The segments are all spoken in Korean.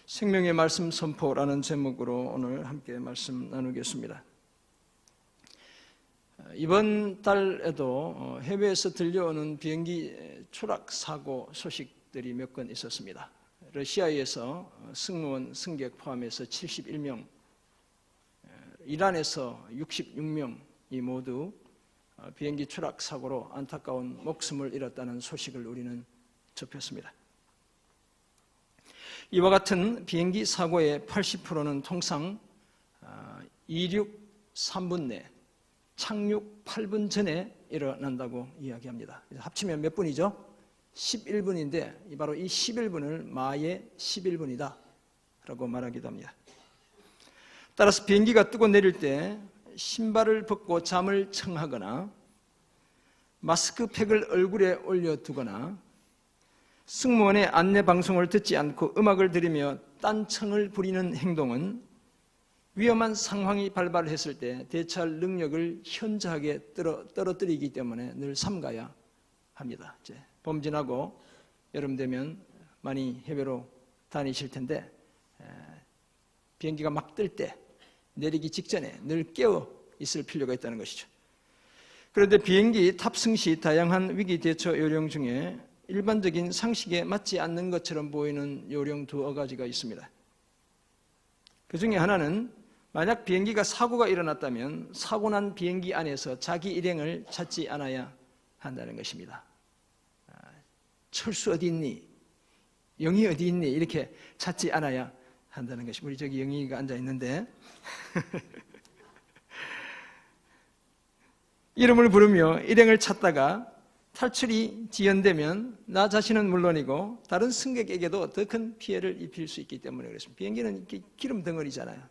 생명의 말씀 선포라는 제목으로 오늘 함께 말씀 나누겠습니다. 이번 달에도 해외에서 들려오는 비행기 추락 사고 소식들이 몇 건 있었습니다. 러시아에서 승무원, 승객 포함해서 71명, 이란에서 66명이 모두 비행기 추락 사고로 안타까운 목숨을 잃었다는 소식을 우리는 접했습니다. 이와 같은 비행기 사고의 80%는 통상 이륙 3분 내, 착륙 8분 전에 일어난다고 이야기합니다. 합치면 몇 분이죠? 11분인데 바로 이 11분을 마의 11분이다 라고 말하기도 합니다. 따라서 비행기가 뜨고 내릴 때 신발을 벗고 잠을 청하거나 마스크팩을 얼굴에 올려두거나 승무원의 안내 방송을 듣지 않고 음악을 들으며 딴청을 부리는 행동은 위험한 상황이 발발했을 때 대처할 능력을 현저하게 떨어뜨리기 때문에 늘 삼가야 합니다. 이제 봄 지나고 여름 되면 많이 해외로 다니실 텐데 비행기가 막 뜰 때 내리기 직전에 늘 깨어 있을 필요가 있다는 것이죠. 그런데 비행기 탑승 시 다양한 위기 대처 요령 중에 일반적인 상식에 맞지 않는 것처럼 보이는 요령 두어 가지가 있습니다. 그 중에 하나는 만약 비행기가 사고가 일어났다면 사고 난 비행기 안에서 자기 일행을 찾지 않아야 한다는 것입니다. 철수 어디 있니? 영희 어디 있니? 이렇게 찾지 않아야 한다는 것입니다. 우리 저기 영희가 앉아 있는데 이름을 부르며 일행을 찾다가 탈출이 지연되면 나 자신은 물론이고 다른 승객에게도 더 큰 피해를 입힐 수 있기 때문에 그렇습니다. 비행기는 기름 덩어리잖아요.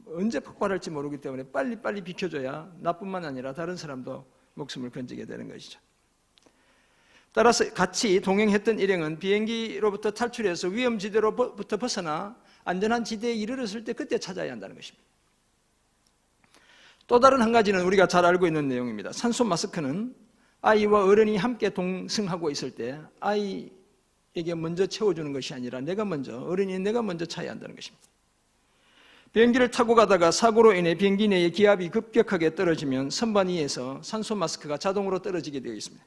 언제 폭발할지 모르기 때문에 빨리 비켜줘야 나뿐만 아니라 다른 사람도 목숨을 건지게 되는 것이죠. 따라서 같이 동행했던 일행은 비행기로부터 탈출해서 위험지대로부터 벗어나 안전한 지대에 이르렀을 때 그때 찾아야 한다는 것입니다. 또 다른 한 가지는 우리가 잘 알고 있는 내용입니다. 산소 마스크는 아이와 어른이 함께 동승하고 있을 때 아이에게 먼저 채워주는 것이 아니라 어른이 내가 먼저 차야 한다는 것입니다. 비행기를 타고 가다가 사고로 인해 비행기 내의 기압이 급격하게 떨어지면 선반 위에서 산소 마스크가 자동으로 떨어지게 되어 있습니다.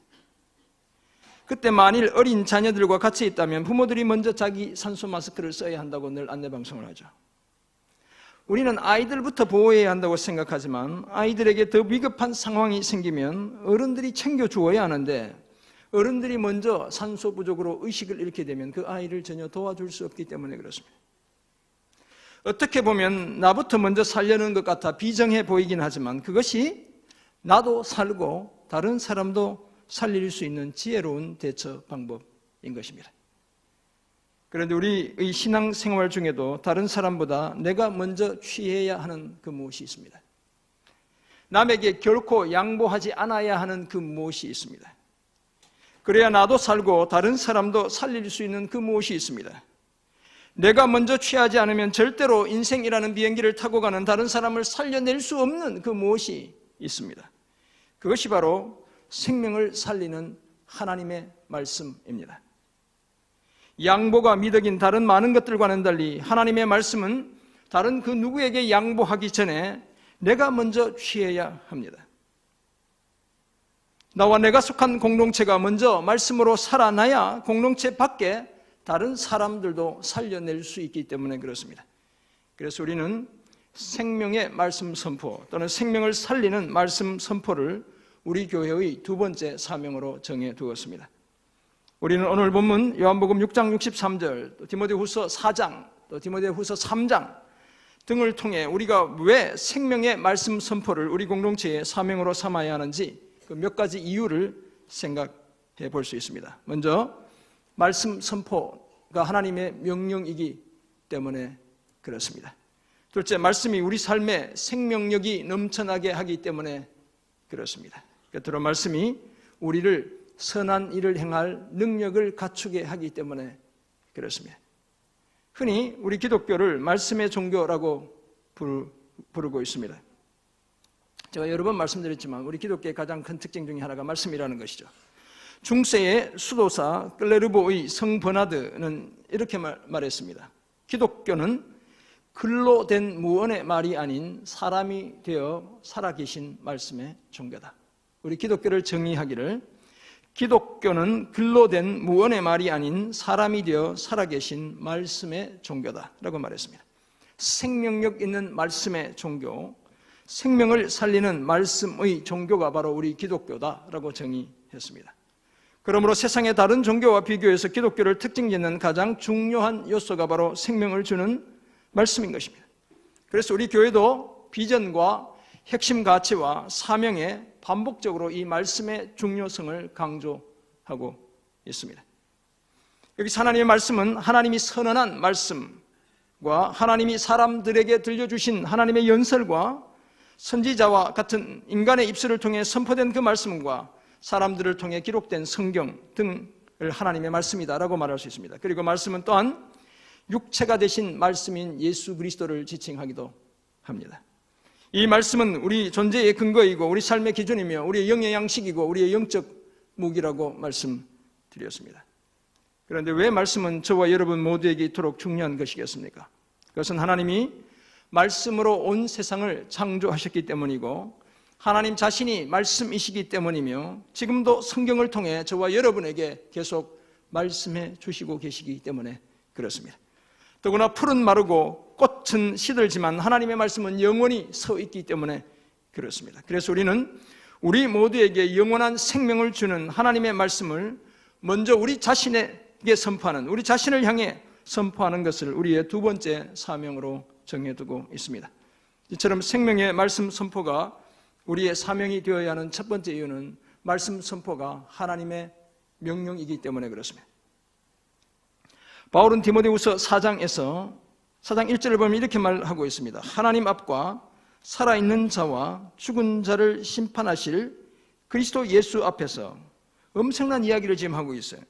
그때 만일 어린 자녀들과 같이 있다면 부모들이 먼저 자기 산소 마스크를 써야 한다고 늘 안내 방송을 하죠. 우리는 아이들부터 보호해야 한다고 생각하지만 아이들에게 더 위급한 상황이 생기면 어른들이 챙겨주어야 하는데 어른들이 먼저 산소 부족으로 의식을 잃게 되면 그 아이를 전혀 도와줄 수 없기 때문에 그렇습니다. 어떻게 보면 나부터 먼저 살려는 것 같아 비정해 보이긴 하지만 그것이 나도 살고 다른 사람도 살릴 수 있는 지혜로운 대처 방법인 것입니다. 그런데 우리의 신앙생활 중에도 다른 사람보다 내가 먼저 취해야 하는 그 무엇이 있습니다. 남에게 결코 양보하지 않아야 하는 그 무엇이 있습니다. 그래야 나도 살고 다른 사람도 살릴 수 있는 그 무엇이 있습니다. 내가 먼저 취하지 않으면 절대로 인생이라는 비행기를 타고 가는 다른 사람을 살려낼 수 없는 그 무엇이 있습니다. 그것이 바로 생명을 살리는 하나님의 말씀입니다. 양보가 미덕인 다른 많은 것들과는 달리 하나님의 말씀은 다른 그 누구에게 양보하기 전에 내가 먼저 취해야 합니다. 나와 내가 속한 공동체가 먼저 말씀으로 살아나야 공동체 밖에 다른 사람들도 살려낼 수 있기 때문에 그렇습니다. 그래서 우리는 생명의 말씀 선포 또는 생명을 살리는 말씀 선포를 우리 교회의 두 번째 사명으로 정해두었습니다. 우리는 오늘 본문 요한복음 6장 63절, 또 디모데후서 4장, 또 디모데후서 3장 등을 통해 우리가 왜 생명의 말씀 선포를 우리 공동체의 사명으로 삼아야 하는지 그 몇 가지 이유를 생각해 볼 수 있습니다. 먼저 말씀 선포가 하나님의 명령이기 때문에 그렇습니다. 둘째, 말씀이 우리 삶에 생명력이 넘쳐나게 하기 때문에 그렇습니다. 끝으로 말씀이 우리를 선한 일을 행할 능력을 갖추게 하기 때문에 그렇습니다. 흔히 우리 기독교를 말씀의 종교라고 부르고 있습니다. 제가 여러 번 말씀드렸지만 우리 기독교의 가장 큰 특징 중에 하나가 말씀이라는 것이죠. 중세의 수도사 클레르보의 성 버나드는 이렇게 말했습니다. 기독교는 글로 된 무언의 말이 아닌 사람이 되어 살아계신 말씀의 종교다. 우리 기독교를 정의하기를 기독교는 글로 된 무언의 말이 아닌 사람이 되어 살아계신 말씀의 종교다라고 말했습니다. 생명력 있는 말씀의 종교, 생명을 살리는 말씀의 종교가 바로 우리 기독교다라고 정의했습니다. 그러므로 세상의 다른 종교와 비교해서 기독교를 특징짓는 가장 중요한 요소가 바로 생명을 주는 말씀인 것입니다. 그래서 우리 교회도 비전과 핵심 가치와 사명에 반복적으로 이 말씀의 중요성을 강조하고 있습니다. 여기 하나님의 말씀은 하나님이 선언한 말씀과 하나님이 사람들에게 들려주신 하나님의 연설과 선지자와 같은 인간의 입술을 통해 선포된 그 말씀과 사람들을 통해 기록된 성경 등을 하나님의 말씀이다라고 말할 수 있습니다. 그리고 말씀은 또한 육체가 되신 말씀인 예수 그리스도를 지칭하기도 합니다. 이 말씀은 우리 존재의 근거이고 우리 삶의 기준이며 우리의 영의 양식이고 우리의 영적 무기라고 말씀드렸습니다. 그런데 왜 말씀은 저와 여러분 모두에게 이토록 중요한 것이겠습니까? 그것은 하나님이 말씀으로 온 세상을 창조하셨기 때문이고 하나님 자신이 말씀이시기 때문이며 지금도 성경을 통해 저와 여러분에게 계속 말씀해 주시고 계시기 때문에 그렇습니다. 더구나 풀은 마르고 꽃은 시들지만 하나님의 말씀은 영원히 서 있기 때문에 그렇습니다. 그래서 우리는 우리 모두에게 영원한 생명을 주는 하나님의 말씀을 먼저 우리 자신에게 선포하는, 우리 자신을 향해 선포하는 것을 우리의 두 번째 사명으로 정해두고 있습니다. 이처럼 생명의 말씀 선포가 우리의 사명이 되어야 하는 첫 번째 이유는 말씀 선포가 하나님의 명령이기 때문에 그렇습니다. 바울은 디모데후서 4장에서 4장 1절을 보면 이렇게 말하고 있습니다. 하나님 앞과 살아있는 자와 죽은 자를 심판하실 그리스도 예수 앞에서, 엄청난 이야기를 지금 하고 있어요.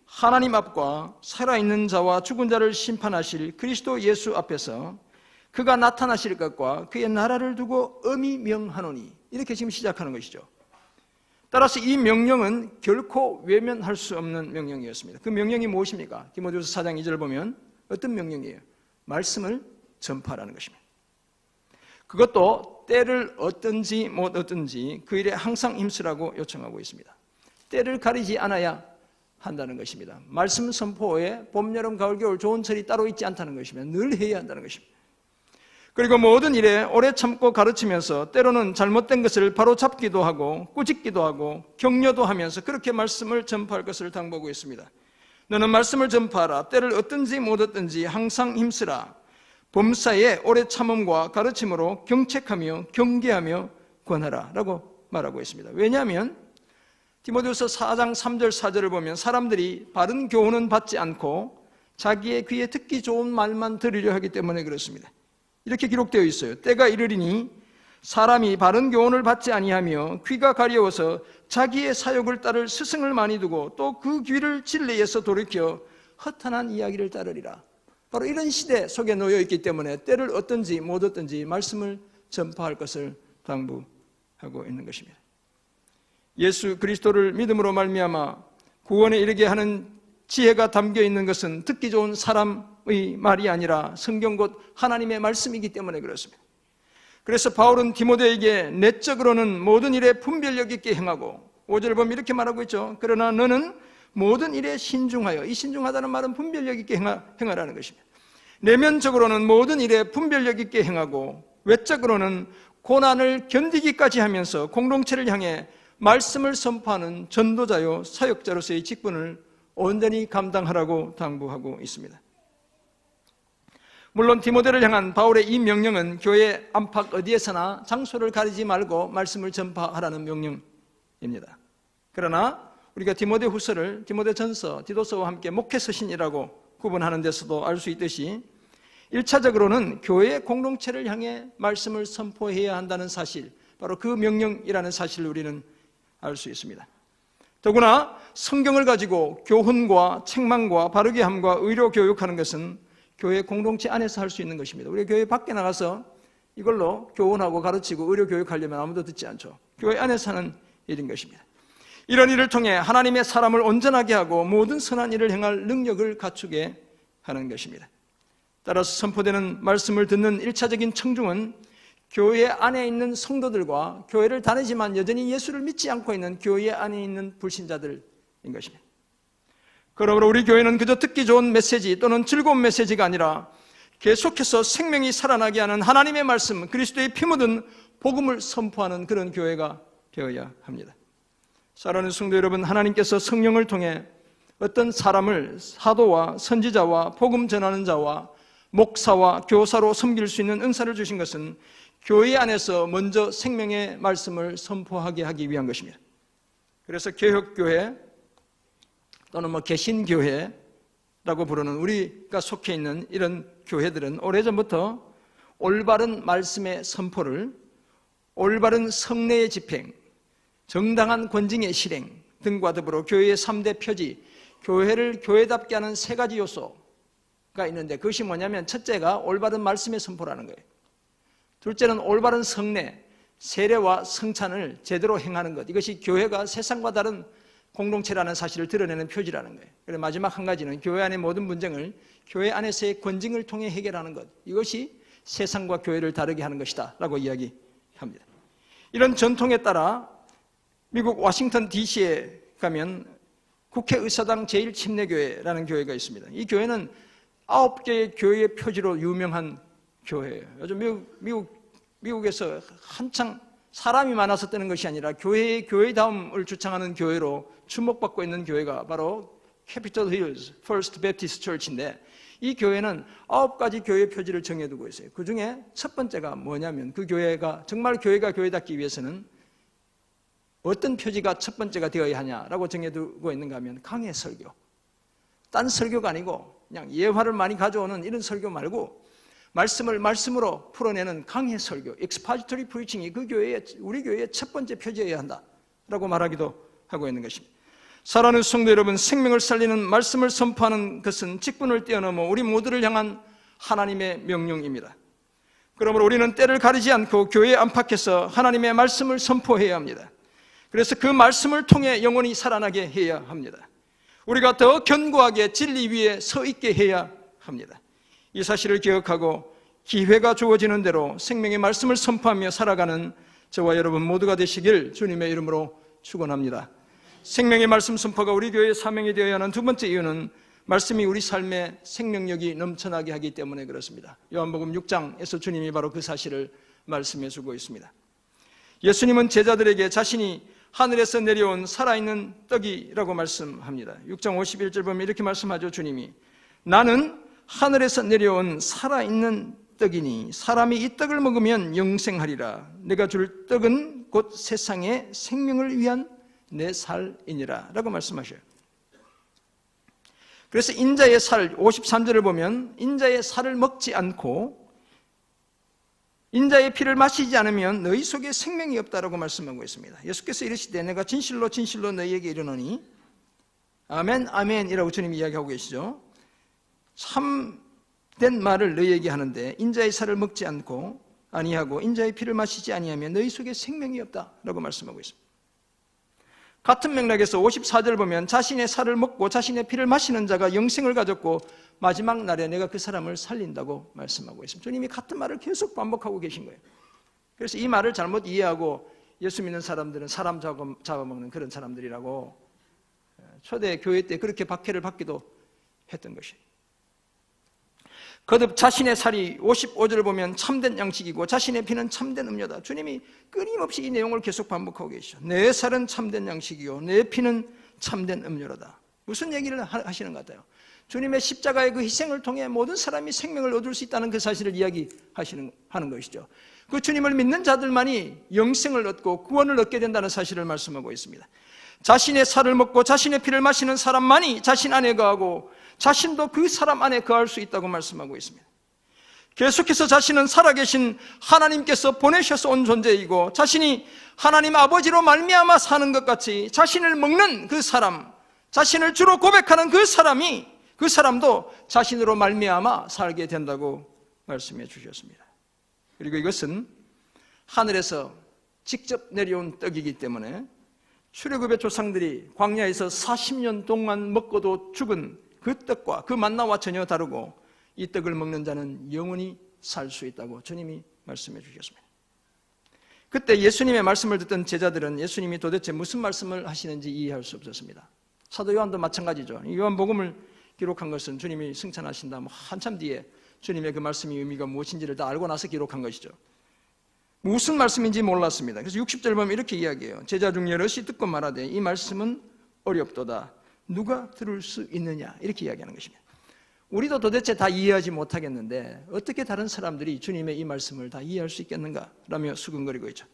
하나님 앞과 살아있는 자와 죽은 자를 심판하실 그리스도 예수 앞에서 그가 나타나실 것과 그의 나라를 두고 엄히 명하노니, 이렇게 지금 시작하는 것이죠. 따라서 이 명령은 결코 외면할 수 없는 명령이었습니다. 그 명령이 무엇입니까? 디모데후서 4장 2절을 보면 어떤 명령이에요? 말씀을 전파하라는 것입니다. 그것도 때를 얻든지 못 얻든지 그 일에 항상 힘쓰라고 요청하고 있습니다. 때를 가리지 않아야 한다는 것입니다. 말씀 선포에 봄, 여름, 가을, 겨울, 좋은 철이 따로 있지 않다는 것입니다. 늘 해야 한다는 것입니다. 그리고 모든 일에 오래 참고 가르치면서 때로는 잘못된 것을 바로잡기도 하고 꾸짖기도 하고 격려도 하면서 그렇게 말씀을 전파할 것을 당부하고 있습니다. 너는 말씀을 전파하라. 때를 얻든지 못 얻든지 항상 힘쓰라. 범사에 오래 참음과 가르침으로 경책하며 경계하며 권하라 라고 말하고 있습니다. 왜냐하면 디모데후서 4장 3절 4절을 보면 사람들이 바른 교훈은 받지 않고 자기의 귀에 듣기 좋은 말만 들으려 하기 때문에 그렇습니다. 이렇게 기록되어 있어요. 때가 이르리니 사람이 바른 교훈을 받지 아니하며 귀가 가려워서 자기의 사욕을 따를 스승을 많이 두고 또 그 귀를 진리에서 돌이켜 허탄한 이야기를 따르리라. 바로 이런 시대 속에 놓여 있기 때문에 때를 얻든지 못 얻든지 말씀을 전파할 것을 당부하고 있는 것입니다. 예수 그리스도를 믿음으로 말미암아 구원에 이르게 하는 지혜가 담겨 있는 것은 듣기 좋은 사람의 말이 아니라 성경 곧 하나님의 말씀이기 때문에 그렇습니다. 그래서 바울은 디모데에게 내적으로는 모든 일에 분별력 있게 행하고 5절을 보면 이렇게 말하고 있죠. 그러나 너는 모든 일에 신중하여, 이 신중하다는 말은 분별력 있게 행하라는 것입니다. 내면적으로는 모든 일에 분별력 있게 행하고 외적으로는 고난을 견디기까지 하면서 공동체를 향해 말씀을 선포하는 전도자요 사역자로서의 직분을 온전히 감당하라고 당부하고 있습니다. 물론 디모데를 향한 바울의 이 명령은 교회 안팎 어디에서나 장소를 가리지 말고 말씀을 전파하라는 명령입니다. 그러나 우리가 디모데후서를 디모데전서, 디도서와 함께 목회서신이라고 구분하는 데서도 알 수 있듯이 1차적으로는 교회 공동체를 향해 말씀을 선포해야 한다는 사실, 바로 그 명령이라는 사실을 우리는 알 수 있습니다. 더구나 성경을 가지고 교훈과 책망과 바르게 함과 의로 교육하는 것은 교회 공동체 안에서 할 수 있는 것입니다. 우리 교회 밖에 나가서 이걸로 교훈하고 가르치고 의로 교육하려면 아무도 듣지 않죠. 교회 안에서 하는 일인 것입니다. 이런 일을 통해 하나님의 사람을 온전하게 하고 모든 선한 일을 행할 능력을 갖추게 하는 것입니다. 따라서 선포되는 말씀을 듣는 1차적인 청중은 교회 안에 있는 성도들과 교회를 다니지만 여전히 예수를 믿지 않고 있는 교회 안에 있는 불신자들인 것입니다. 그러므로 우리 교회는 그저 듣기 좋은 메시지 또는 즐거운 메시지가 아니라 계속해서 생명이 살아나게 하는 하나님의 말씀, 그리스도의 피 묻은 복음을 선포하는 그런 교회가 되어야 합니다. 사랑하는 성도 여러분, 하나님께서 성령을 통해 어떤 사람을 사도와 선지자와 복음 전하는 자와 목사와 교사로 섬길 수 있는 은사를 주신 것은 교회 안에서 먼저 생명의 말씀을 선포하게 하기 위한 것입니다. 그래서 개혁교회 또는 개신교회라고 부르는 우리가 속해 있는 이런 교회들은 오래전부터 올바른 말씀의 선포를, 올바른 성례의 집행, 정당한 권징의 실행 등과 더불어 교회의 3대 표지, 교회를 교회답게 하는 3가지 요소가 있는데, 그것이 뭐냐면 첫째가 올바른 말씀의 선포라는 거예요. 둘째는 올바른 성례, 세례와 성찬을 제대로 행하는 것, 이것이 교회가 세상과 다른 공동체라는 사실을 드러내는 표지라는 거예요. 그리고 마지막 한 가지는 교회 안의 모든 분쟁을 교회 안에서의 권징을 통해 해결하는 것, 이것이 세상과 교회를 다르게 하는 것이다 라고 이야기합니다. 이런 전통에 따라 미국 워싱턴 DC에 가면 국회의사당 제1침례교회라는 교회가 있습니다. 이 교회는 9개의 교회의 표지로 유명한 교회예요. 요즘 미국에서 한창 사람이 많아서 뜨는 것이 아니라 교회의 교회다움을 주창하는 교회로 주목받고 있는 교회가 바로 캐피털 힐즈 퍼스트 베프티스트 처치인데, 이 교회는 9가지 교회 표지를 정해두고 있어요. 그 중에 첫 번째가 뭐냐면, 그 교회가 정말 교회가 교회답기 위해서는 어떤 표지가 첫 번째가 되어야 하냐라고 정해두고 있는가 하면, 강해 설교. 딴 설교가 아니고 그냥 예화를 많이 가져오는 이런 설교 말고 말씀을 말씀으로 풀어내는 강해 설교, expository preaching이 우리 교회의 첫 번째 표지여야 한다라고 말하기도 하고 있는 것입니다. 사랑하는 성도 여러분, 생명을 살리는 말씀을 선포하는 것은 직분을 뛰어넘어 우리 모두를 향한 하나님의 명령입니다. 그러므로 우리는 때를 가리지 않고 교회 안팎에서 하나님의 말씀을 선포해야 합니다. 그래서 그 말씀을 통해 영혼이 살아나게 해야 합니다. 우리가 더 견고하게 진리 위에 서 있게 해야 합니다. 이 사실을 기억하고 기회가 주어지는 대로 생명의 말씀을 선포하며 살아가는 저와 여러분 모두가 되시길 주님의 이름으로 축원합니다. 생명의 말씀 선포가 우리 교회의 사명이 되어야 하는 두 번째 이유는 말씀이 우리 삶에 생명력이 넘쳐나게 하기 때문에 그렇습니다. 요한복음 6장에서 주님이 바로 그 사실을 말씀해 주고 있습니다. 예수님은 제자들에게 자신이 하늘에서 내려온 살아있는 떡이라고 말씀합니다. 6장 51절 보면 이렇게 말씀하죠. 주님이 나는 하늘에서 내려온 살아있는 떡이니 사람이 이 떡을 먹으면 영생하리라. 내가 줄 떡은 곧 세상의 생명을 위한 내 살이니라 라고 말씀하셔요. 그래서 인자의 살 53절을 보면 인자의 살을 먹지 않고 인자의 피를 마시지 않으면 너희 속에 생명이 없다라고 말씀하고 있습니다. 예수께서 이르시되 내가 진실로 진실로 너희에게 이르노니 아멘 아멘이라고 주님이 이야기하고 계시죠. 참된 말을 너희에게 하는데 인자의 살을 먹지 않고 아니하고 인자의 피를 마시지 아니하면 너희 속에 생명이 없다라고 말씀하고 있습니다. 같은 맥락에서 54절 보면 자신의 살을 먹고 자신의 피를 마시는 자가 영생을 가졌고 마지막 날에 내가 그 사람을 살린다고 말씀하고 있습니다. 주님이 같은 말을 계속 반복하고 계신 거예요. 그래서 이 말을 잘못 이해하고 예수 믿는 사람들은 사람 잡아먹는 그런 사람들이라고 초대 교회 때 그렇게 박해를 받기도 했던 것이에요. 거듭 자신의 살이 55절을 보면 참된 양식이고 자신의 피는 참된 음료다. 주님이 끊임없이 이 내용을 계속 반복하고 계시죠. 내 살은 참된 양식이요 내 피는 참된 음료로다. 무슨 얘기를 하시는 것 같아요? 주님의 십자가의 그 희생을 통해 모든 사람이 생명을 얻을 수 있다는 그 사실을 하는 것이죠. 그 주님을 믿는 자들만이 영생을 얻고 구원을 얻게 된다는 사실을 말씀하고 있습니다. 자신의 살을 먹고 자신의 피를 마시는 사람만이 자신 안에 거하고 자신도 그 사람 안에 거할 수 있다고 말씀하고 있습니다. 계속해서 자신은 살아계신 하나님께서 보내셔서 온 존재이고 자신이 하나님 아버지로 말미암아 사는 것 같이 자신을 먹는 그 사람, 자신을 주로 고백하는 그 사람도 자신으로 말미암아 살게 된다고 말씀해 주셨습니다. 그리고 이것은 하늘에서 직접 내려온 떡이기 때문에 출애굽의 조상들이 광야에서 40년 동안 먹고도 죽은 그 떡과 그 만나와 전혀 다르고 이 떡을 먹는 자는 영원히 살 수 있다고 주님이 말씀해 주셨습니다. 그때 예수님의 말씀을 듣던 제자들은 예수님이 도대체 무슨 말씀을 하시는지 이해할 수 없었습니다. 사도 요한도 마찬가지죠. 요한복음을 기록한 것은 주님이 승천하신 다음 한참 뒤에 주님의 그 말씀의 의미가 무엇인지를 다 알고 나서 기록한 것이죠. 무슨 말씀인지 몰랐습니다. 그래서 60절 보면 이렇게 이야기해요. 제자 중 여럿이 듣고 말하되 이 말씀은 어렵도다. 누가 들을 수 있느냐? 이렇게 이야기하는 것입니다. 우리도 도대체 다 이해하지 못하겠는데 어떻게 다른 사람들이 주님의 이 말씀을 다 이해할 수 있겠는가? 라며 수근거리고 있죠.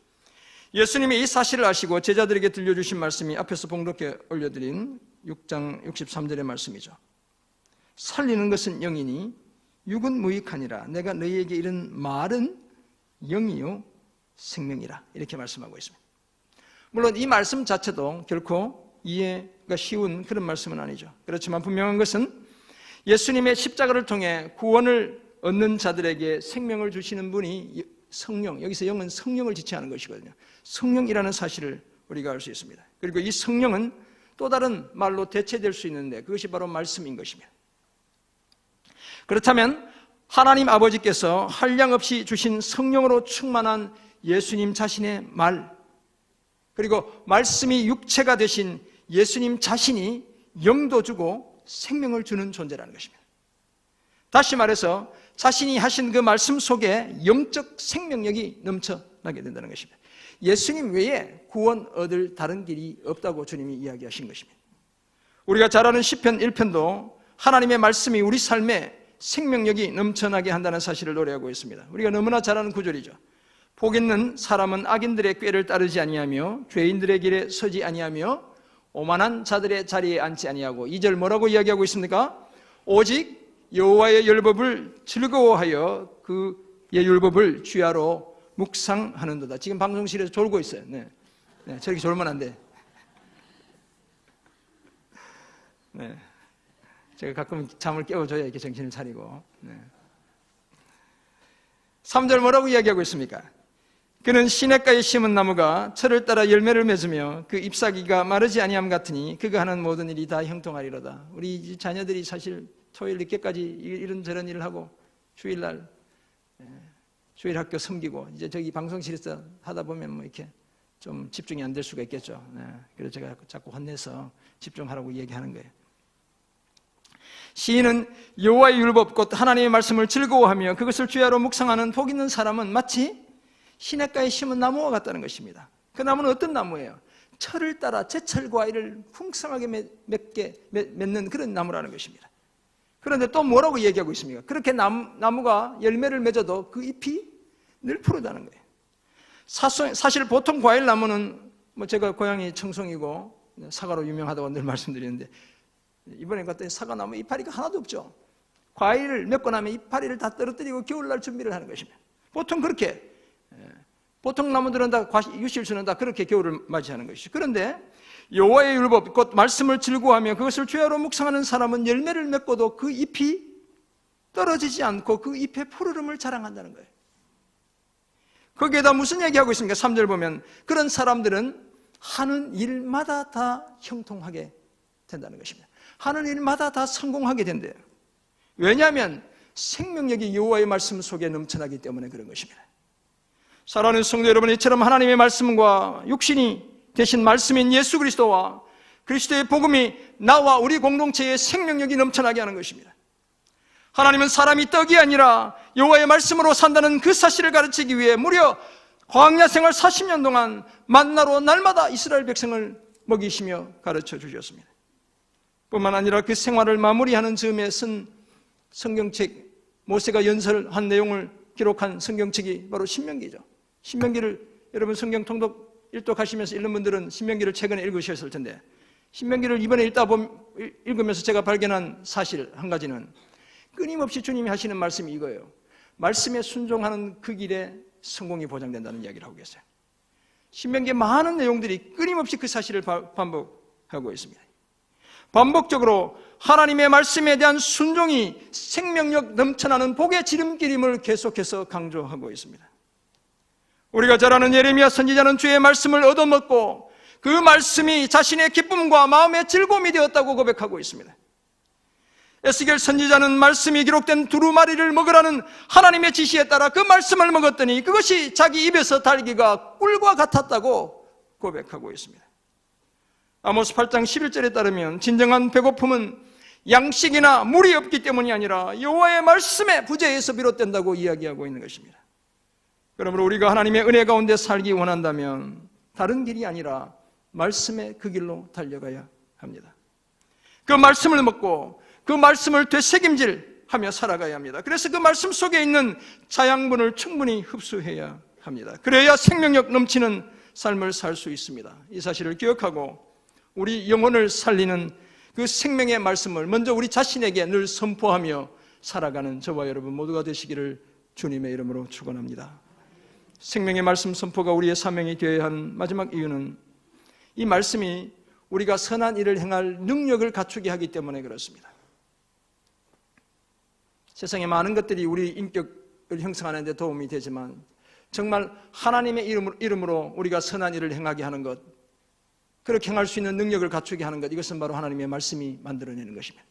예수님이 이 사실을 아시고 제자들에게 들려주신 말씀이 앞에서 봉독해 올려드린 6장 63절의 말씀이죠. 살리는 것은 영이니 육은 무익하니라. 내가 너희에게 이른 말은 영이요 생명이라. 이렇게 말씀하고 있습니다. 물론 이 말씀 자체도 결코 이해가 쉬운 그런 말씀은 아니죠. 그렇지만 분명한 것은 예수님의 십자가를 통해 구원을 얻는 자들에게 생명을 주시는 분이 성령, 여기서 영은 성령을 지칭하는 것이거든요. 성령이라는 사실을 우리가 알 수 있습니다. 그리고 이 성령은 또 다른 말로 대체될 수 있는데 그것이 바로 말씀인 것입니다. 그렇다면 하나님 아버지께서 한량없이 주신 성령으로 충만한 예수님 자신의 말, 그리고 말씀이 육체가 되신 예수님 자신이 영도 주고 생명을 주는 존재라는 것입니다. 다시 말해서 자신이 하신 그 말씀 속에 영적 생명력이 넘쳐나게 된다는 것입니다. 예수님 외에 구원 얻을 다른 길이 없다고 주님이 이야기하신 것입니다. 우리가 잘 아는 시편 1편도 하나님의 말씀이 우리 삶에 생명력이 넘쳐나게 한다는 사실을 노래하고 있습니다. 우리가 너무나 잘 아는 구절이죠. 복 있는 사람은 악인들의 꾀를 따르지 아니하며 죄인들의 길에 서지 아니하며 오만한 자들의 자리에 앉지 아니하고 2절 뭐라고 이야기하고 있습니까? 오직 여호와의 율법을 즐거워하여 그의 율법을 주야로 묵상하는도다. 지금 방송실에서 졸고 있어요. 네. 저렇게 졸면 안 돼. 네. 제가 가끔 잠을 깨워줘야 이렇게 정신을 차리고. 네. 3절 뭐라고 이야기하고 있습니까? 그는 시냇가에 심은 나무가 철을 따라 열매를 맺으며 그 잎사귀가 마르지 아니함 같으니 그가 하는 모든 일이 다 형통하리로다. 우리 자녀들이 사실 토요일 늦게까지 이런저런 일을 하고 주일날 주일 학교 섬기고 이제 저기 방송실에서 하다 보면 뭐 이렇게 좀 집중이 안 될 수가 있겠죠. 그래서 제가 자꾸 혼내서 집중하라고 얘기하는 거예요. 시인은 여호와의 율법 곧 하나님의 말씀을 즐거워하며 그것을 주야로 묵상하는 복 있는 사람은 마치 시냇가에 심은 나무와 같다는 것입니다. 그 나무는 어떤 나무예요? 철을 따라 제철 과일을 풍성하게 맺는 그런 나무라는 것입니다. 그런데 또 뭐라고 얘기하고 있습니까? 그렇게 나무가 열매를 맺어도 그 잎이 늘 푸르다는 거예요. 사실 보통 과일 나무는 뭐 제가 고향이 청송이고 사과로 유명하다고 늘 말씀드리는데 이번에 갔더니 사과나무 이파리가 하나도 없죠. 과일을 맺고 나면 이파리를 다 떨어뜨리고 겨울날 준비를 하는 것입니다. 보통 그렇게 보통 나무들은 다 유실수는 다 그렇게 겨울을 맞이하는 것이죠. 그런데 여호와의 율법 곧 말씀을 즐거워하며 그것을 주야로 묵상하는 사람은 열매를 맺고도 그 잎이 떨어지지 않고 그 잎의 푸르름을 자랑한다는 거예요. 거기에다 무슨 얘기하고 있습니까? 3절 보면 그런 사람들은 하는 일마다 다 형통하게 된다는 것입니다. 하는 일마다 다 성공하게 된대요. 왜냐하면 생명력이 여호와의 말씀 속에 넘쳐나기 때문에 그런 것입니다. 사랑하는 성도 여러분, 이처럼 하나님의 말씀과 육신이 되신 말씀인 예수 그리스도와 그리스도의 복음이 나와 우리 공동체에 생명력이 넘쳐나게 하는 것입니다. 하나님은 사람이 떡이 아니라 여호와의 말씀으로 산다는 그 사실을 가르치기 위해 무려 광야 생활 40년 동안 만나로 날마다 이스라엘 백성을 먹이시며 가르쳐 주셨습니다. 뿐만 아니라 그 생활을 마무리하는 즈음에 쓴 성경책, 모세가 연설한 내용을 기록한 성경책이 바로 신명기죠. 신명기를 여러분 성경 통독 일독하시면서 읽는 분들은 신명기를 최근에 읽으셨을 텐데 신명기를 이번에 읽으면서 제가 발견한 사실 한 가지는 끊임없이 주님이 하시는 말씀이 이거예요. 말씀에 순종하는 그 길에 성공이 보장된다는 이야기를 하고 계세요. 신명기의 많은 내용들이 끊임없이 그 사실을 반복하고 있습니다. 반복적으로 하나님의 말씀에 대한 순종이 생명력 넘쳐나는 복의 지름길임을 계속해서 강조하고 있습니다. 우리가 잘 아는 예레미야 선지자는 주의 말씀을 얻어먹고 그 말씀이 자신의 기쁨과 마음의 즐거움이 되었다고 고백하고 있습니다. 에스겔 선지자는 말씀이 기록된 두루마리를 먹으라는 하나님의 지시에 따라 그 말씀을 먹었더니 그것이 자기 입에서 달기가 꿀과 같았다고 고백하고 있습니다. 아모스 8장 11절에 따르면 진정한 배고픔은 양식이나 물이 없기 때문이 아니라 여호와의 말씀의 부재에서 비롯된다고 이야기하고 있는 것입니다. 그러므로 우리가 하나님의 은혜 가운데 살기 원한다면 다른 길이 아니라 말씀의 그 길로 달려가야 합니다. 그 말씀을 먹고 그 말씀을 되새김질하며 살아가야 합니다. 그래서 그 말씀 속에 있는 자양분을 충분히 흡수해야 합니다. 그래야 생명력 넘치는 삶을 살 수 있습니다. 이 사실을 기억하고 우리 영혼을 살리는 그 생명의 말씀을 먼저 우리 자신에게 늘 선포하며 살아가는 저와 여러분 모두가 되시기를 주님의 이름으로 축원합니다. 생명의 말씀 선포가 우리의 사명이 되어야 한 마지막 이유는 이 말씀이 우리가 선한 일을 행할 능력을 갖추게 하기 때문에 그렇습니다. 세상에 많은 것들이 우리 인격을 형성하는 데 도움이 되지만 정말 하나님의 이름으로 우리가 선한 일을 행하게 하는 것, 그렇게 행할 수 있는 능력을 갖추게 하는 것, 이것은 바로 하나님의 말씀이 만들어내는 것입니다.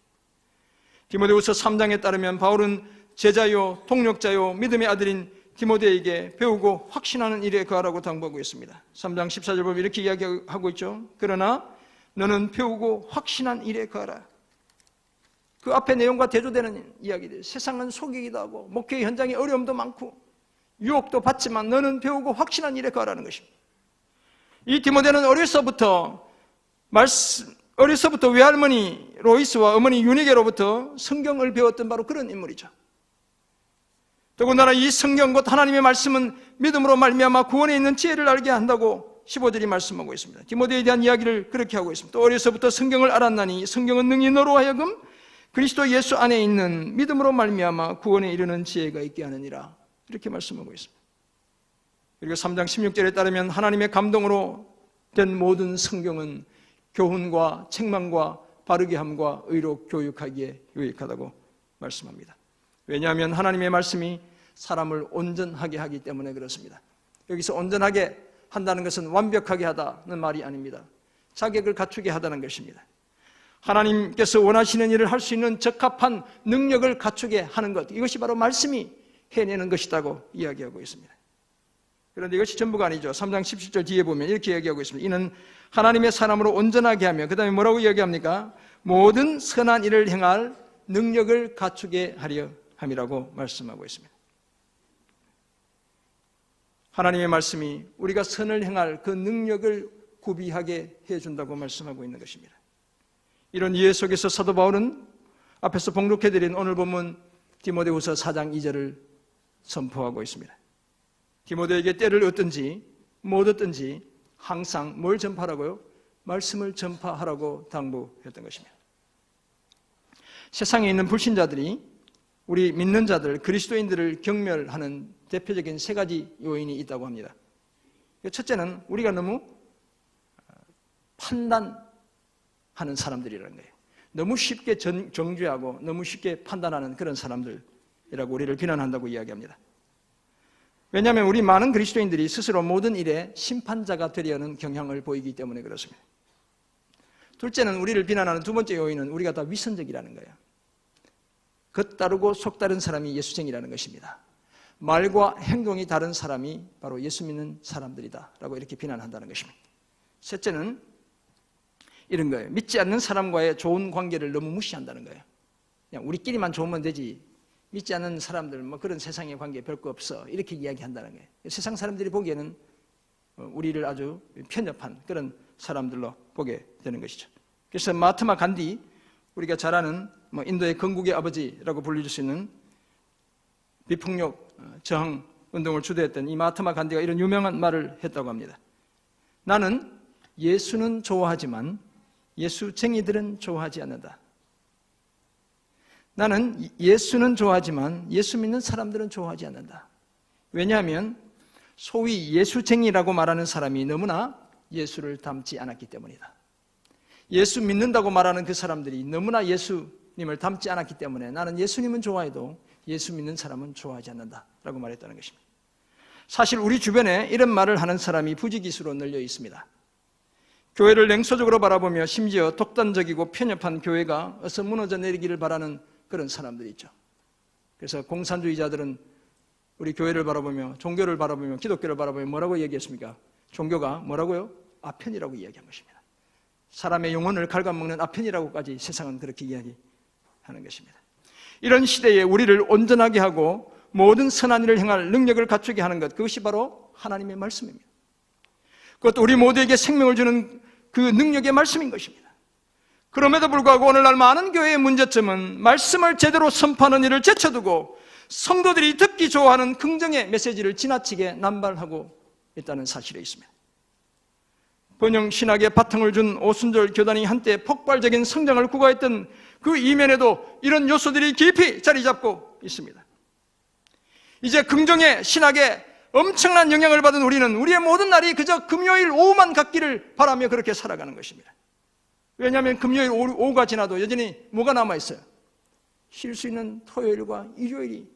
디모데후서 3장에 따르면 바울은 제자요 동력자요 믿음의 아들인 디모데에게 배우고 확신하는 일에 거하라고 당부하고 있습니다. 3장 14절 보면 이렇게 이야기하고 있죠. 그러나 너는 배우고 확신한 일에 거하라. 그 앞에 내용과 대조되는 이야기들, 세상은 속이기도 하고 목회 현장에 어려움도 많고 유혹도 받지만 너는 배우고 확신한 일에 거하라는 것입니다. 이 디모데는 어려서부터 외할머니 로이스와 어머니 유니게로부터 성경을 배웠던 바로 그런 인물이죠. 더군다나 이 성경 곧 하나님의 말씀은 믿음으로 말미암아 구원에 있는 지혜를 알게 한다고 15절이 말씀하고 있습니다. 디모데에 대한 이야기를 그렇게 하고 있습니다. 또 어려서부터 성경을 알았나니 성경은 능히 너로 하여금 그리스도 예수 안에 있는 믿음으로 말미암아 구원에 이르는 지혜가 있게 하느니라, 이렇게 말씀하고 있습니다. 그리고 3장 16절에 따르면 하나님의 감동으로 된 모든 성경은 교훈과 책망과 바르게 함과 의로 교육하기에 유익하다고 말씀합니다. 왜냐하면 하나님의 말씀이 사람을 온전하게 하기 때문에 그렇습니다. 여기서 온전하게 한다는 것은 완벽하게 하다는 말이 아닙니다. 자격을 갖추게 하다는 것입니다. 하나님께서 원하시는 일을 할 수 있는 적합한 능력을 갖추게 하는 것, 이것이 바로 말씀이 해내는 것이라고 이야기하고 있습니다. 그런데 이것이 전부가 아니죠. 3장 17절 뒤에 보면 이렇게 이야기하고 있습니다. 이는 하나님의 사람으로 온전하게 하며, 그 다음에 뭐라고 이야기합니까? 모든 선한 일을 행할 능력을 갖추게 하려 함이라고 말씀하고 있습니다. 하나님의 말씀이 우리가 선을 행할 그 능력을 구비하게 해준다고 말씀하고 있는 것입니다. 이런 이해 속에서 사도 바울은 앞에서 봉독해드린 오늘 본문 디모데후서 4장 2절을 선포하고 있습니다. 디모데에게 때를 얻든지 못 얻든지 항상 뭘 전파하라고요? 말씀을 전파하라고 당부했던 것입니다. 세상에 있는 불신자들이 우리 믿는 자들, 그리스도인들을 경멸하는 대표적인 세 가지 요인이 있다고 합니다. 첫째는 우리가 너무 판단하는 사람들이라는 거예요. 너무 쉽게 정죄하고 너무 쉽게 판단하는 그런 사람들이라고 우리를 비난한다고 이야기합니다. 왜냐하면 우리 많은 그리스도인들이 스스로 모든 일에 심판자가 되려는 경향을 보이기 때문에 그렇습니다. 둘째는 우리를 비난하는 두 번째 요인은 우리가 다 위선적이라는 거예요. 겉다르고 속다른 사람이 예수쟁이라는 것입니다. 말과 행동이 다른 사람이 바로 예수 믿는 사람들이다 라고 이렇게 비난한다는 것입니다. 셋째는 이런 거예요. 믿지 않는 사람과의 좋은 관계를 너무 무시한다는 거예요. 그냥 우리끼리만 좋으면 되지, 믿지 않는 사람들 뭐 그런 세상의 관계 별거 없어, 이렇게 이야기한다는 거예요. 세상 사람들이 보기에는 우리를 아주 편협한 그런 사람들로 보게 되는 것이죠. 그래서 마하트마 간디, 우리가 잘 아는 인도의 건국의 아버지라고 불릴 수 있는 비폭력 저항 운동을 주도했던 이 마하트마 간디가 이런 유명한 말을 했다고 합니다. 나는 예수는 좋아하지만 예수쟁이들은 좋아하지 않는다. 나는 예수는 좋아하지만 예수 믿는 사람들은 좋아하지 않는다. 왜냐하면 소위 예수쟁이라고 말하는 사람이 너무나 예수를 닮지 않았기 때문이다. 예수 믿는다고 말하는 그 사람들이 너무나 예수님을 닮지 않았기 때문에 나는 예수님은 좋아해도 예수 믿는 사람은 좋아하지 않는다라고 말했다는 것입니다. 사실 우리 주변에 이런 말을 하는 사람이 부지기수로 널려 있습니다. 교회를 냉소적으로 바라보며 심지어 독단적이고 편협한 교회가 어서 무너져 내리기를 바라는 그런 사람들이 있죠. 그래서 공산주의자들은 우리 교회를 바라보며, 종교를 바라보며, 기독교를 바라보며 뭐라고 얘기했습니까? 종교가 뭐라고요? 아편이라고 이야기한 것입니다. 사람의 영혼을 갉아먹는 아편이라고까지 세상은 그렇게 이야기하는 것입니다. 이런 시대에 우리를 온전하게 하고 모든 선한 일을 행할 능력을 갖추게 하는 것, 그것이 바로 하나님의 말씀입니다. 그것도 우리 모두에게 생명을 주는 그 능력의 말씀인 것입니다. 그럼에도 불구하고 오늘날 많은 교회의 문제점은 말씀을 제대로 선포하는 일을 제쳐두고 성도들이 듣기 좋아하는 긍정의 메시지를 지나치게 남발하고 있다는 사실에 있습니다. 번영 신학의 바탕을 준 오순절 교단이 한때 폭발적인 성장을 구가했던 그 이면에도 이런 요소들이 깊이 자리 잡고 있습니다. 이제 긍정의 신학에 엄청난 영향을 받은 우리는 우리의 모든 날이 그저 금요일 오후만 같기를 바라며 그렇게 살아가는 것입니다. 왜냐하면 금요일 오후가 지나도 여전히 뭐가 남아있어요? 쉴 수 있는 토요일과 일요일이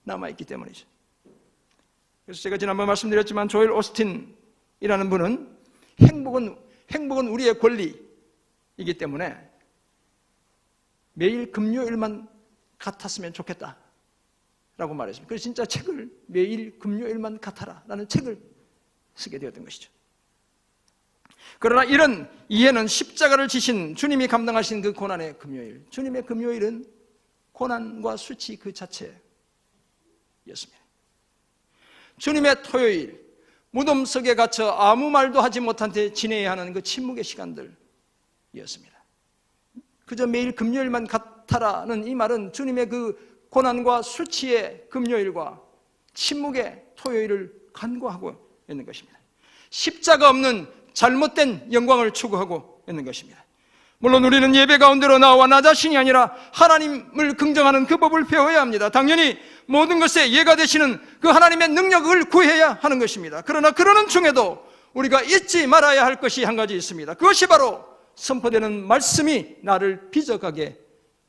남아있기 때문이죠. 그래서 제가 지난번 말씀드렸지만 조엘 오스틴이라는 분은 행복은 우리의 권리이기 때문에 매일 금요일만 같았으면 좋겠다 라고 말했습니다. 그래서 진짜 책을 매일 금요일만 같아라라는 책을 쓰게 되었던 것이죠. 그러나 이런 이해는 십자가를 지신 주님이 감당하신 그 고난의 금요일, 주님의 금요일은 고난과 수치 그 자체였습니다. 주님의 토요일, 무덤 속에 갇혀 아무 말도 하지 못한 채 지내야 하는 그 침묵의 시간들이었습니다. 그저 매일 금요일만 같아라는 이 말은 주님의 그 고난과 수치의 금요일과 침묵의 토요일을 간구하고 있는 것입니다. 십자가 없는 잘못된 영광을 추구하고 있는 것입니다. 물론 우리는 예배 가운데로 나와 나 자신이 아니라 하나님을 긍정하는 그 법을 배워야 합니다. 당연히 모든 것에 예가 되시는 그 하나님의 능력을 구해야 하는 것입니다. 그러나 그러는 중에도 우리가 잊지 말아야 할 것이 한 가지 있습니다. 그것이 바로 선포되는 말씀이 나를 빚어가게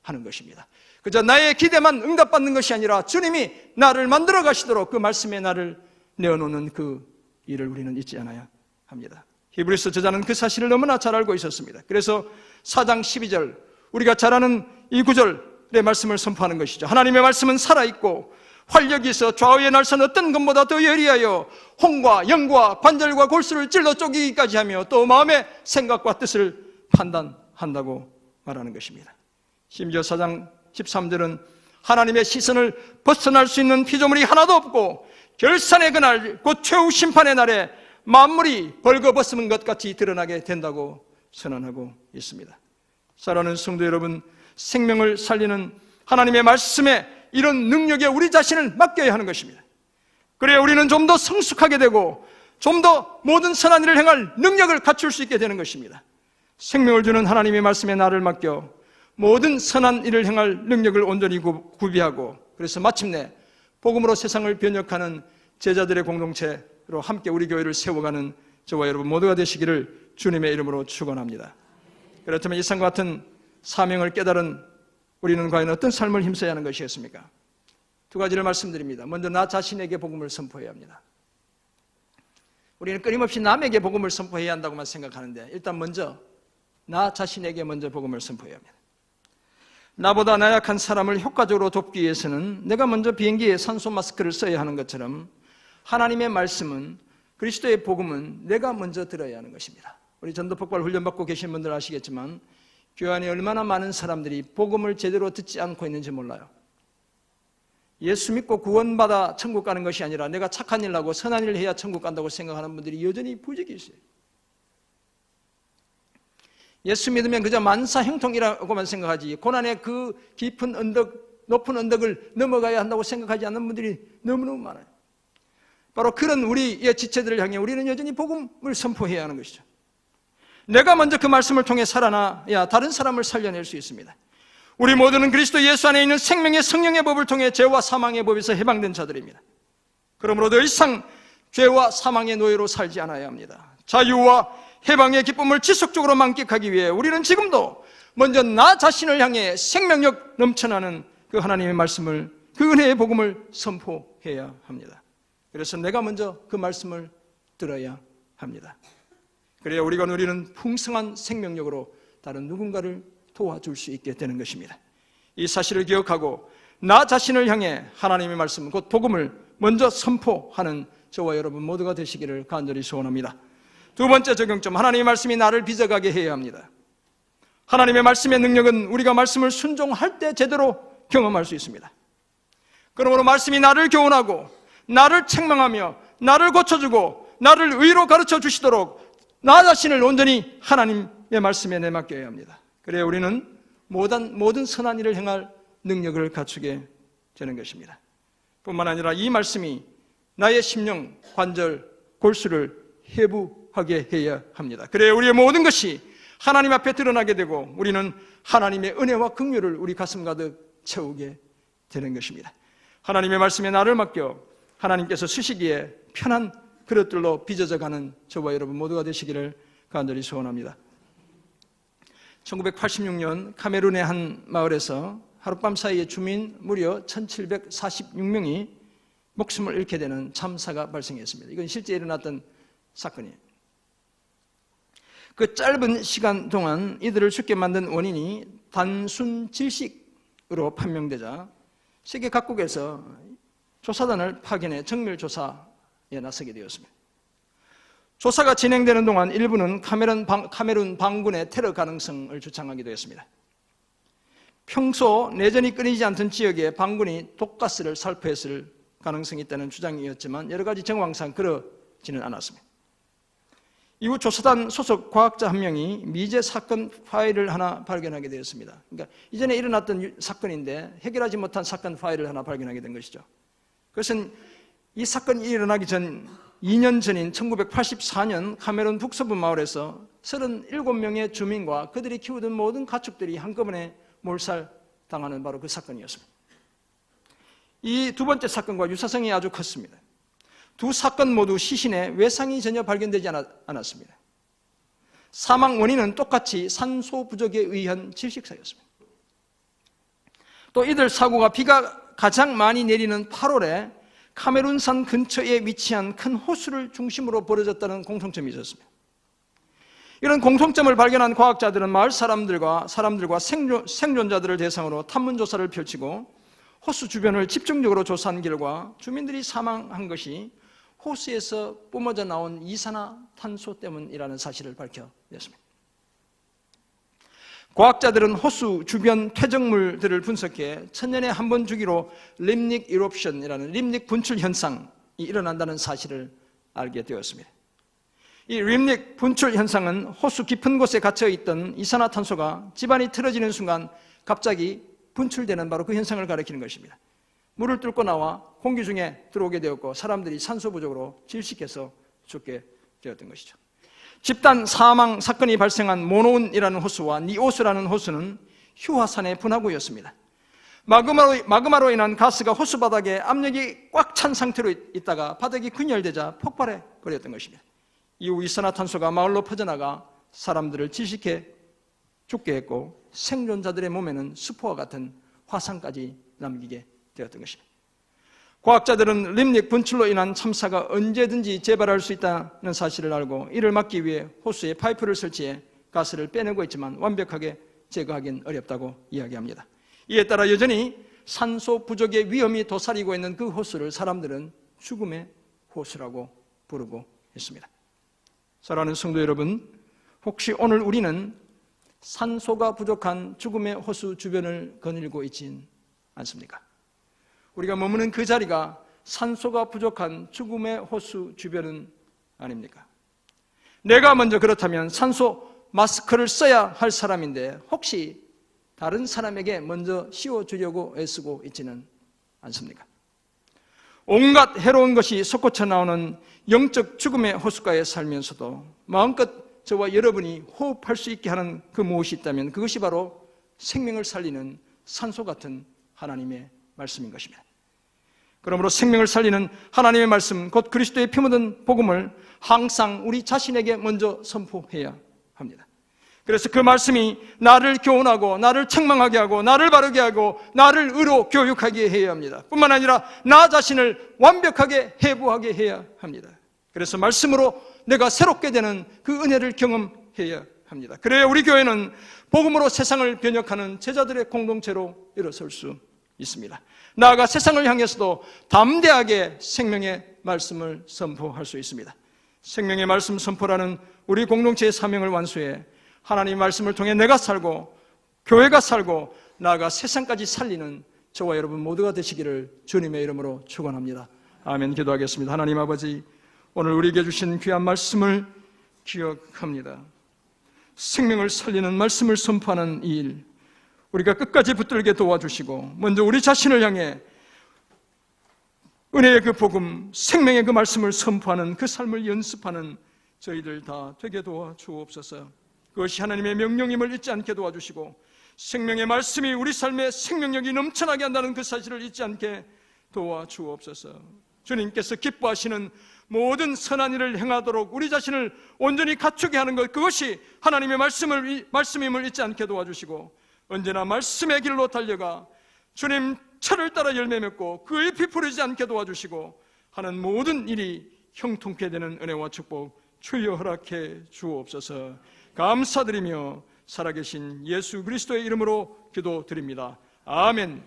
하는 것입니다. 그저 나의 기대만 응답받는 것이 아니라 주님이 나를 만들어 가시도록 그 말씀에 나를 내어놓는 그 일을 우리는 잊지 않아야 합니다. 히브리서 저자는 그 사실을 너무나 잘 알고 있었습니다. 그래서 4장 12절, 우리가 잘 아는 이 구절의 말씀을 선포하는 것이죠. 하나님의 말씀은 살아있고 활력이 있어 좌우의 날선 어떤 것보다 더 예리하여 홍과 영과 관절과 골수를 찔러 쪼개기까지 하며 또 마음의 생각과 뜻을 판단한다고 말하는 것입니다. 심지어 4장 13절은 하나님의 시선을 벗어날 수 있는 피조물이 하나도 없고 결산의 그날, 곧 최후 심판의 날에 만물이 벌거벗은 것 같이 드러나게 된다고 선언하고 있습니다. 사랑하는 성도 여러분, 생명을 살리는 하나님의 말씀에 이런 능력에 우리 자신을 맡겨야 하는 것입니다. 그래야 우리는 좀 더 성숙하게 되고 좀 더 모든 선한 일을 행할 능력을 갖출 수 있게 되는 것입니다. 생명을 주는 하나님의 말씀에 나를 맡겨 모든 선한 일을 행할 능력을 온전히 구비하고 그래서 마침내 복음으로 세상을 변혁하는 제자들의 공동체로 함께 우리 교회를 세워가는 저와 여러분 모두가 되시기를 주님의 이름으로 축원합니다. 그렇다면 이상과 같은 사명을 깨달은 우리는 과연 어떤 삶을 힘써야 하는 것이겠습니까? 두 가지를 말씀드립니다. 먼저 나 자신에게 복음을 선포해야 합니다. 우리는 끊임없이 남에게 복음을 선포해야 한다고만 생각하는데 일단 먼저 나 자신에게 먼저 복음을 선포해야 합니다. 나보다 나약한 사람을 효과적으로 돕기 위해서는 내가 먼저 비행기에 산소 마스크를 써야 하는 것처럼 하나님의 말씀은, 그리스도의 복음은 내가 먼저 들어야 하는 것입니다. 우리 전도폭발 훈련받고 계신 분들 아시겠지만 교회 안에 얼마나 많은 사람들이 복음을 제대로 듣지 않고 있는지 몰라요. 예수 믿고 구원받아 천국 가는 것이 아니라 내가 착한 일 하고 선한 일을 해야 천국 간다고 생각하는 분들이 여전히 부족이 있어요. 예수 믿으면 그저 만사형통이라고만 생각하지 고난의 그 깊은 언덕, 높은 언덕을 넘어가야 한다고 생각하지 않는 분들이 너무너무 많아요. 바로 그런 우리의 지체들을 향해 우리는 여전히 복음을 선포해야 하는 것이죠. 내가 먼저 그 말씀을 통해 살아나야 다른 사람을 살려낼 수 있습니다. 우리 모두는 그리스도 예수 안에 있는 생명의 성령의 법을 통해 죄와 사망의 법에서 해방된 자들입니다. 그러므로 더 이상 죄와 사망의 노예로 살지 않아야 합니다. 자유와 해방의 기쁨을 지속적으로 만끽하기 위해 우리는 지금도 먼저 나 자신을 향해 생명력 넘쳐나는 그 하나님의 말씀을, 그 은혜의 복음을 선포해야 합니다. 그래서 내가 먼저 그 말씀을 들어야 합니다. 그래야 우리가 누리는 풍성한 생명력으로 다른 누군가를 도와줄 수 있게 되는 것입니다. 이 사실을 기억하고 나 자신을 향해 하나님의 말씀, 곧 복음을 먼저 선포하는 저와 여러분 모두가 되시기를 간절히 소원합니다. 두 번째 적용점, 하나님의 말씀이 나를 빚어가게 해야 합니다. 하나님의 말씀의 능력은 우리가 말씀을 순종할 때 제대로 경험할 수 있습니다. 그러므로 말씀이 나를 교훈하고 나를 책망하며 나를 고쳐주고 나를 의로 가르쳐 주시도록 나 자신을 온전히 하나님의 말씀에 내맡겨야 합니다. 그래야 우리는 모든 선한 일을 행할 능력을 갖추게 되는 것입니다. 뿐만 아니라 이 말씀이 나의 심령, 관절, 골수를 해부하게 해야 합니다. 그래야 우리의 모든 것이 하나님 앞에 드러나게 되고 우리는 하나님의 은혜와 긍휼을 우리 가슴 가득 채우게 되는 것입니다. 하나님의 말씀에 나를 맡겨 하나님께서 쓰시기에 편한 그릇들로 빚어져가는 저와 여러분 모두가 되시기를 간절히 소원합니다. 1986년 카메룬의 한 마을에서 하룻밤 사이에 주민 무려 1746명이 목숨을 잃게 되는 참사가 발생했습니다. 이건 실제 일어났던 사건이에요. 그 짧은 시간 동안 이들을 죽게 만든 원인이 단순 질식으로 판명되자 세계 각국에서 조사단을 파견해 정밀 조사에 나서게 되었습니다. 조사가 진행되는 동안 일부는 카메룬 반군의 테러 가능성을 주장하기도 했습니다. 평소 내전이 끊이지 않던 지역에 반군이 독가스를 살포했을 가능성이 있다는 주장이었지만 여러 가지 정황상 그러지는 않았습니다. 이후 조사단 소속 과학자 한 명이 미제 사건 파일을 하나 발견하게 되었습니다. 그러니까 이전에 일어났던 사건인데 해결하지 못한 사건 파일을 하나 발견하게 된 것이죠. 그것은 이 사건이 일어나기 전 2년 전인 1984년 카메룬 북서부 마을에서 37명의 주민과 그들이 키우던 모든 가축들이 한꺼번에 몰살당하는 바로 그 사건이었습니다. 이 두 번째 사건과 유사성이 아주 컸습니다. 두 사건 모두 시신에 외상이 전혀 발견되지 않았습니다. 사망 원인은 똑같이 산소 부족에 의한 질식사였습니다. 또 이들 사고가 비가 가장 많이 내리는 8월에 카메룬산 근처에 위치한 큰 호수를 중심으로 벌어졌다는 공통점이 있었습니다. 이런 공통점을 발견한 과학자들은 마을 사람들과 생존자들을 대상으로 탐문조사를 펼치고 호수 주변을 집중적으로 조사한 결과 주민들이 사망한 것이 호수에서 뿜어져 나온 이산화탄소 때문이라는 사실을 밝혀냈습니다. 과학자들은 호수 주변 퇴적물들을 분석해 천년에 한 번 주기로 림닉 이롭션이라는 림닉 분출 현상이 일어난다는 사실을 알게 되었습니다. 이 림닉 분출 현상은 호수 깊은 곳에 갇혀있던 이산화탄소가 집안이 틀어지는 순간 갑자기 분출되는 바로 그 현상을 가리키는 것입니다. 물을 뚫고 나와 공기 중에 들어오게 되었고 사람들이 산소 부족으로 질식해서 죽게 되었던 것이죠. 집단 사망 사건이 발생한 모논이라는 호수와 니오스라는 호수는 휴화산의 분화구였습니다. 마그마로 인한 가스가 호수 바닥에 압력이 꽉 찬 상태로 있다가 바닥이 균열되자 폭발해 버렸던 것입니다. 이후 이산화탄소가 마을로 퍼져나가 사람들을 질식해 죽게 했고 생존자들의 몸에는 수포와 같은 화상까지 남기게 되었던 것입니다. 과학자들은 림닉 분출로 인한 참사가 언제든지 재발할 수 있다는 사실을 알고 이를 막기 위해 호수에 파이프를 설치해 가스를 빼내고 있지만 완벽하게 제거하기는 어렵다고 이야기합니다. 이에 따라 여전히 산소 부족의 위험이 도사리고 있는 그 호수를 사람들은 죽음의 호수라고 부르고 있습니다. 사랑하는 성도 여러분, 혹시 오늘 우리는 산소가 부족한 죽음의 호수 주변을 거닐고 있진 않습니까? 우리가 머무는 그 자리가 산소가 부족한 죽음의 호수 주변은 아닙니까? 내가 먼저 그렇다면 산소 마스크를 써야 할 사람인데 혹시 다른 사람에게 먼저 씌워주려고 애쓰고 있지는 않습니까? 온갖 해로운 것이 솟구쳐 나오는 영적 죽음의 호숫가에 살면서도 마음껏 저와 여러분이 호흡할 수 있게 하는 그 무엇이 있다면 그것이 바로 생명을 살리는 산소 같은 하나님의 말씀인 것입니다. 그러므로 생명을 살리는 하나님의 말씀, 곧 그리스도의 피 묻은 복음을 항상 우리 자신에게 먼저 선포해야 합니다. 그래서 그 말씀이 나를 교훈하고 나를 책망하게 하고 나를 바르게 하고 나를 의로 교육하게 해야 합니다. 뿐만 아니라 나 자신을 완벽하게 해부하게 해야 합니다. 그래서 말씀으로 내가 새롭게 되는 그 은혜를 경험해야 합니다. 그래야 우리 교회는 복음으로 세상을 변혁하는 제자들의 공동체로 일어설 수 있습니다. 나아가 세상을 향해서도 담대하게 생명의 말씀을 선포할 수 있습니다. 생명의 말씀 선포라는 우리 공동체의 사명을 완수해 하나님의 말씀을 통해 내가 살고 교회가 살고 나아가 세상까지 살리는 저와 여러분 모두가 되시기를 주님의 이름으로 축원합니다. 아멘. 기도하겠습니다. 하나님 아버지, 오늘 우리에게 주신 귀한 말씀을 기억합니다. 생명을 살리는 말씀을 선포하는 이 일, 우리가 끝까지 붙들게 도와주시고 먼저 우리 자신을 향해 은혜의 그 복음, 생명의 그 말씀을 선포하는 그 삶을 연습하는 저희들 다 되게 도와주옵소서. 그것이 하나님의 명령임을 잊지 않게 도와주시고 생명의 말씀이 우리 삶에 생명력이 넘쳐나게 한다는 그 사실을 잊지 않게 도와주옵소서. 주님께서 기뻐하시는 모든 선한 일을 행하도록 우리 자신을 온전히 갖추게 하는 것, 그것이 하나님의 말씀임을 잊지 않게 도와주시고 언제나 말씀의 길로 달려가 주님 철을 따라 열매 맺고 그 잎이 부르지 않게 도와주시고 하는 모든 일이 형통케 되는 은혜와 축복 주여 허락해 주옵소서. 감사드리며 살아계신 예수 그리스도의 이름으로 기도드립니다. 아멘.